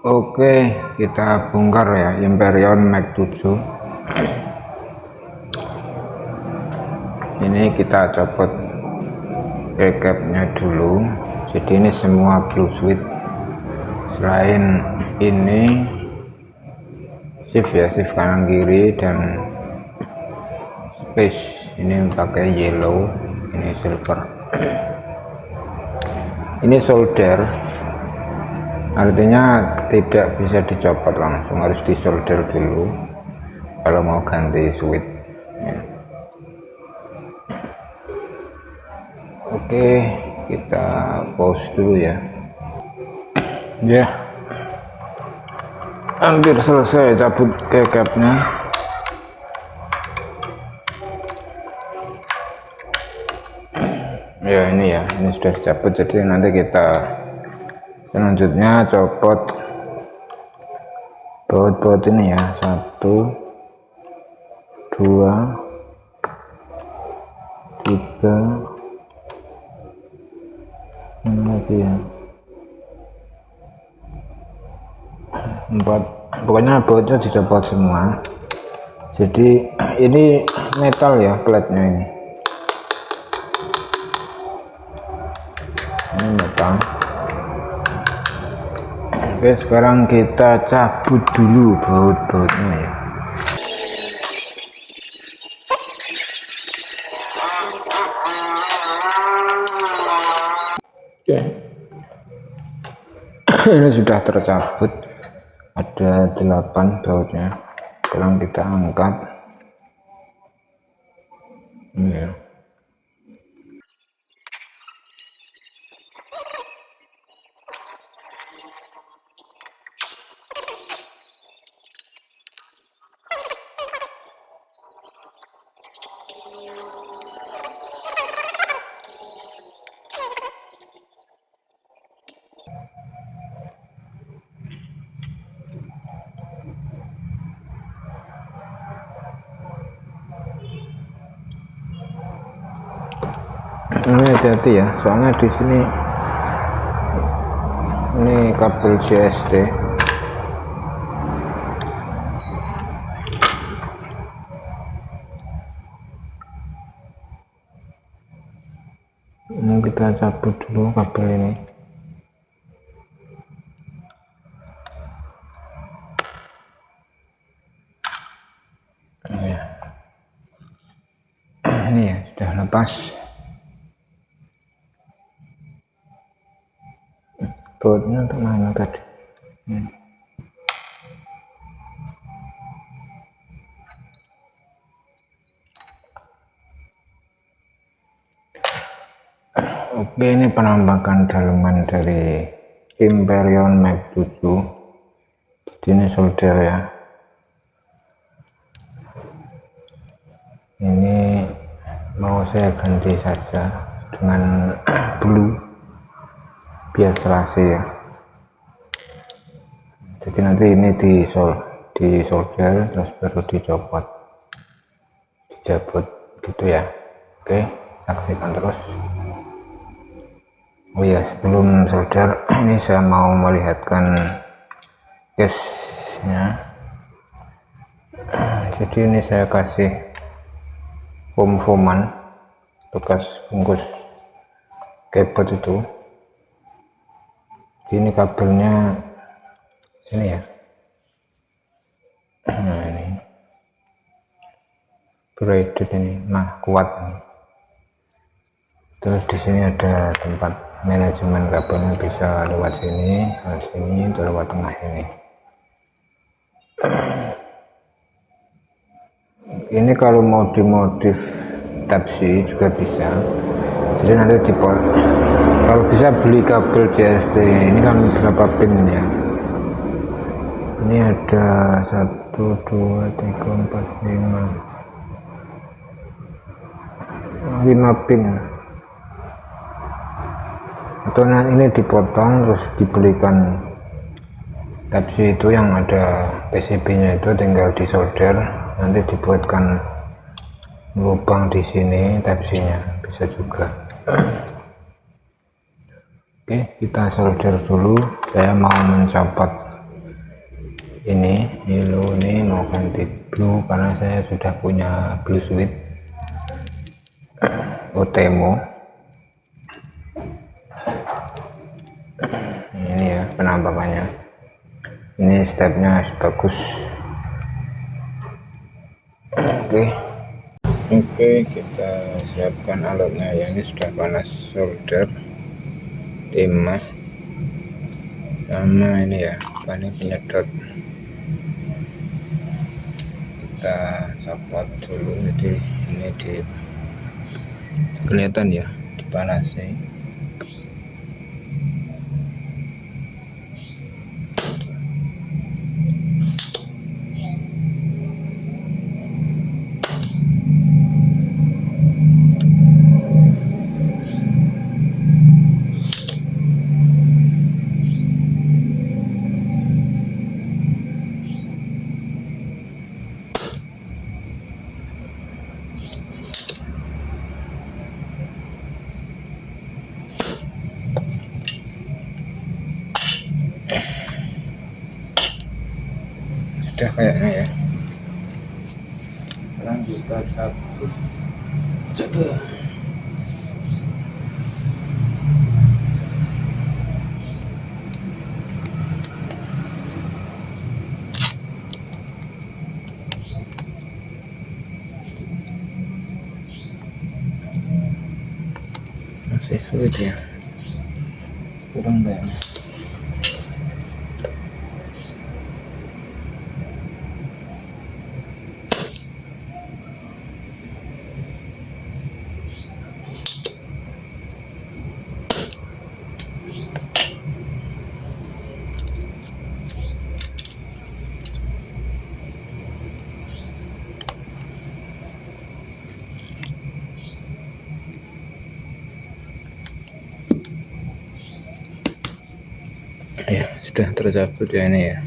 Oke, kita bongkar ya Hyperion Max 7. Ini kita copot keycapnya dulu. Jadi ini semua blue switch. Selain ini shift ya, shift kanan kiri, dan space ini pakai yellow, ini silver. Ini solder, artinya tidak bisa dicopot langsung, harus disolder dulu kalau mau ganti switch ya. Oke, kita pause dulu ya. Hampir selesai cabut keycapnya. Ya ini ya, ini sudah dicabut. Jadi nanti kita selanjutnya copot baut-baut ini ya, 1 2 3 ini lagi ya, 4. Pokoknya bautnya dicopot semua. Jadi ini metal ya, platnya ini metal. Oke, sekarang kita cabut dulu baut-bautnya ya. Oke. Ini sudah tercabut, ada 8 bautnya. Sekarang kita angkat ini ya. Ini hati-hati ya, soalnya di sini ini kabel JST. Ini kita cabut dulu kabel ini. Ini ya sudah lepas. Bautnya untuk mana tadi? Oke, ini penampakan daleman dari Hyperion Max 7. Jadi ini solder ya. Ini mau saya ganti saja dengan blue biar serasi ya. Jadi nanti ini di solder terus baru dicopot, dicabut gitu ya. Oke, saksikan terus. Oh ya, sebelum solder ini saya mau melihatkan case-nya. Jadi ini saya kasih foam-foaman bekas bungkus keyboard itu. Ini kabelnya ini ya. Nah ini braided ini, nah kuat. Terus di sini ada tempat manajemen kabelnya, bisa lewat sini, atau lewat tengah ini. Ini kalau mau dimodif Type-C juga bisa. Jadi nanti kalau bisa beli kabel JST ini kan berapa pin ya. Ini ada 1 2 3 4 5 pin. Atau ini dipotong terus dibelikan Type-C itu yang ada PCB-nya, itu tinggal disolder, nanti dibuatkan lubang di sini Type-C-nya, bisa juga. Oke, kita solder dulu. Saya mau mencopot ini yellow, ini mau ganti blue karena saya sudah punya blue switch Otemo. Ini ya penampakannya, ini stepnya bagus. Oke, kita siapkan alatnya ya. Ini sudah panas solder timah sama ini ya, ini penyedot. Kita copot dulu, jadi ini di kelihatan ya dipanasi. Sudah kayaknya ya. Sekarang kita cabut. Coba. Masih sulit ya. Kurang banyak. Ya, sudah tercabut ya ini ya.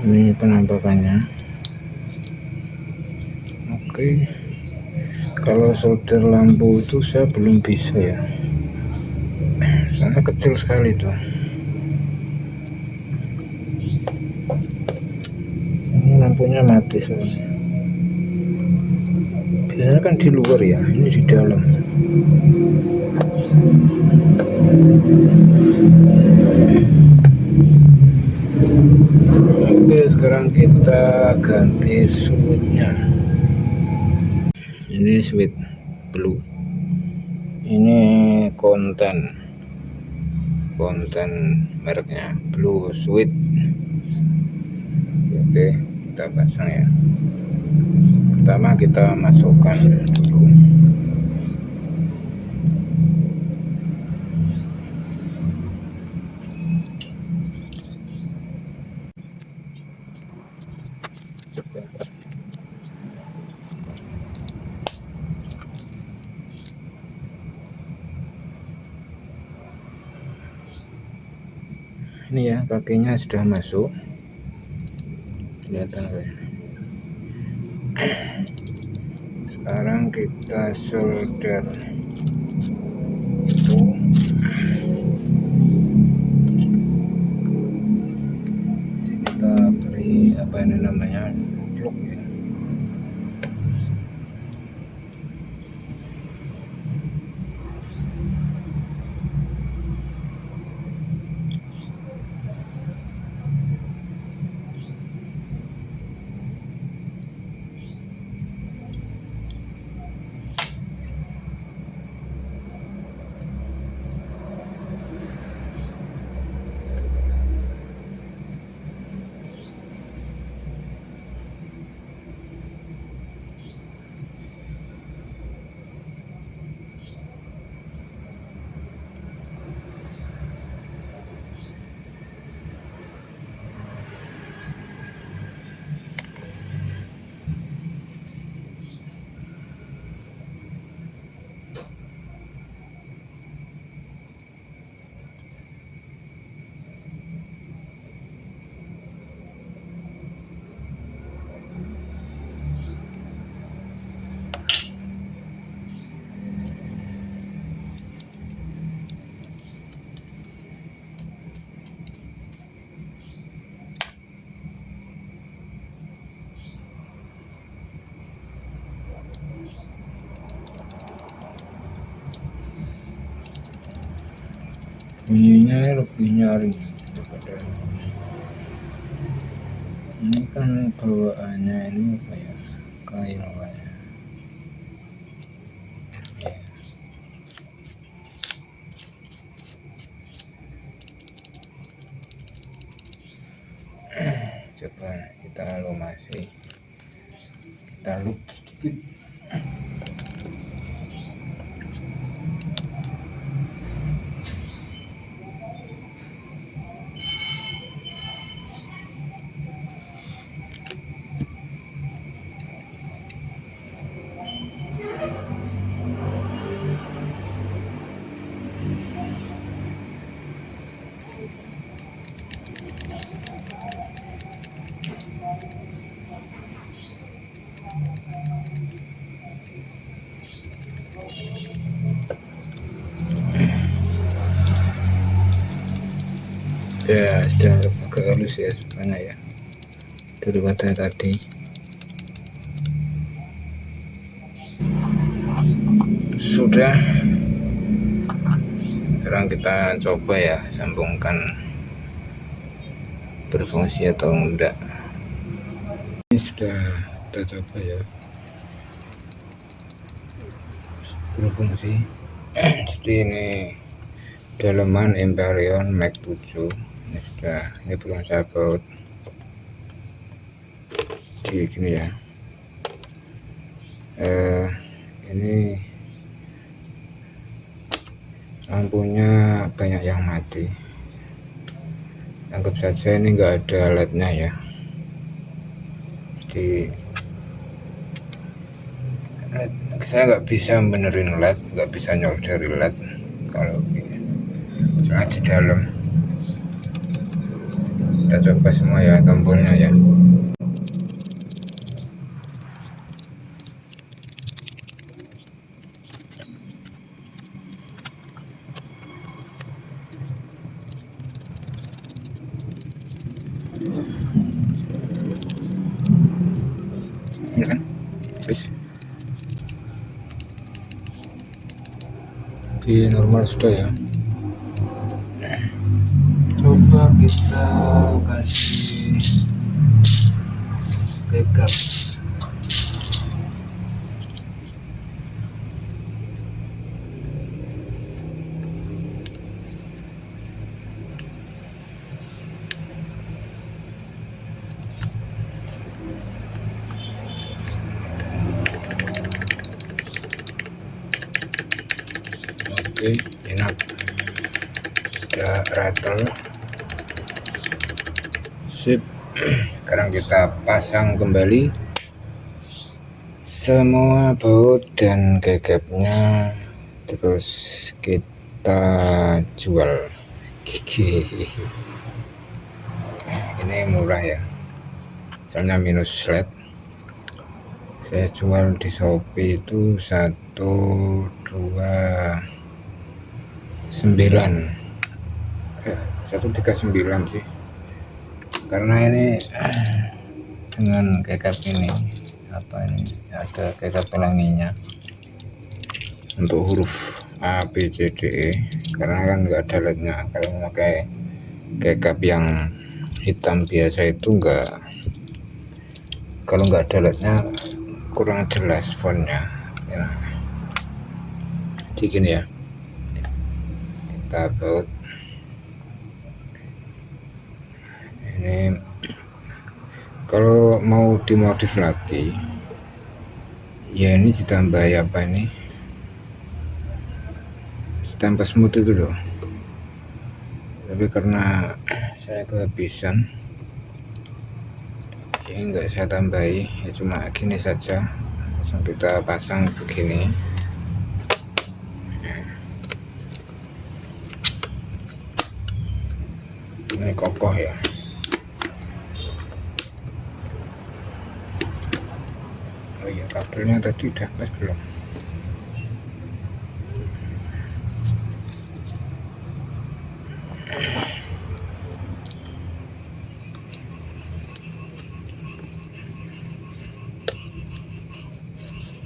Ini penampakannya. Oke, kalau solder lampu itu saya belum bisa ya, soalnya kecil sekali tuh. Ini lampunya mati soalnya. Biasanya kan di luar ya, ini di dalam. Oke, sekarang kita ganti switchnya. Ini switch blue, ini konten mereknya Blue Switch. Oke, kita pasang ya. Pertama kita masukkan dulu. Ini ya, kakinya sudah masuk, kelihatan guys. Sekarang kita solder itu. Kita beri apa ini namanya, fluk ya. bunyinya lebih nyaring daripada ini. Kan bawaannya ini apa ya, kail ya. Coba kita lumasi, kita loop sedikit. Ya sudah agak halus ya sebenarnya ya daripada tadi. Sudah, sekarang kita coba ya sambungkan berfungsi atau enggak. Ini sudah kita coba ya berfungsi. Jadi ini daleman Empyrean Mac 7 ini sudah, ini belum saya baut di gini ya. Ini lampunya banyak yang mati, anggap saja ini enggak ada LED-nya ya. Jadi LED, saya nggak bisa benerin LED, nggak bisa nyolderin LED kalau sangat di dalam. Kita coba semua ya tombolnya ya. Ini kan terus di normal sudah ya. Coba kita kasih backup. Oke, enak. Udah rattle. Sip. Sekarang kita pasang kembali semua baut dan kegapnya, terus kita jual. Gigi. Ini murah ya, soalnya minus LED. Saya jual di Shopee itu 139 sih, karena ini dengan kegap ini apa ini ada kegap pelanginya untuk huruf A B C D E, karena kan nggak ada LED-nya. Kalau memakai kegap yang hitam biasa itu enggak, kalau nggak ada LED-nya kurang jelas fontnya ya. Jadi gini ya, kita baut ini. Kalau mau dimodif lagi ya ini ditambah apa ini, ditambah smooth itu loh, tapi karena saya kehabisan ini enggak saya tambahi ya, cuma gini saja. Langsung kita pasang begini. Ini kokoh ya. Oh iya, kabelnya tadi udah pas belum?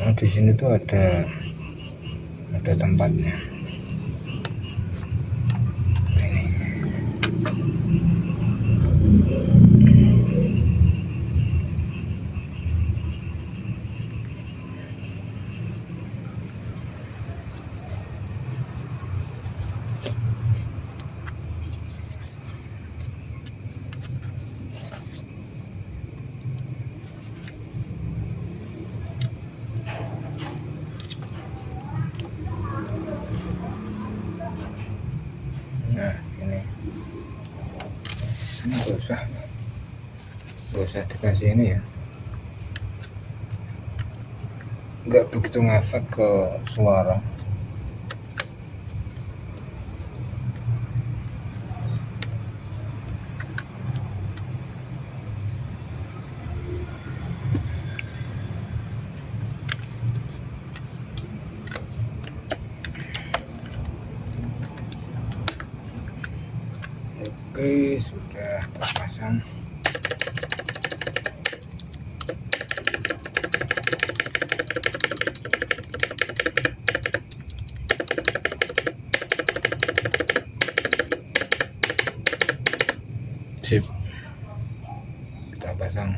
Nah, di sini tuh ada tempatnya. usah dikasih ini ya, nggak begitu ngefek ke suara. Oke, sudah terpasang. Sip, kita pasang.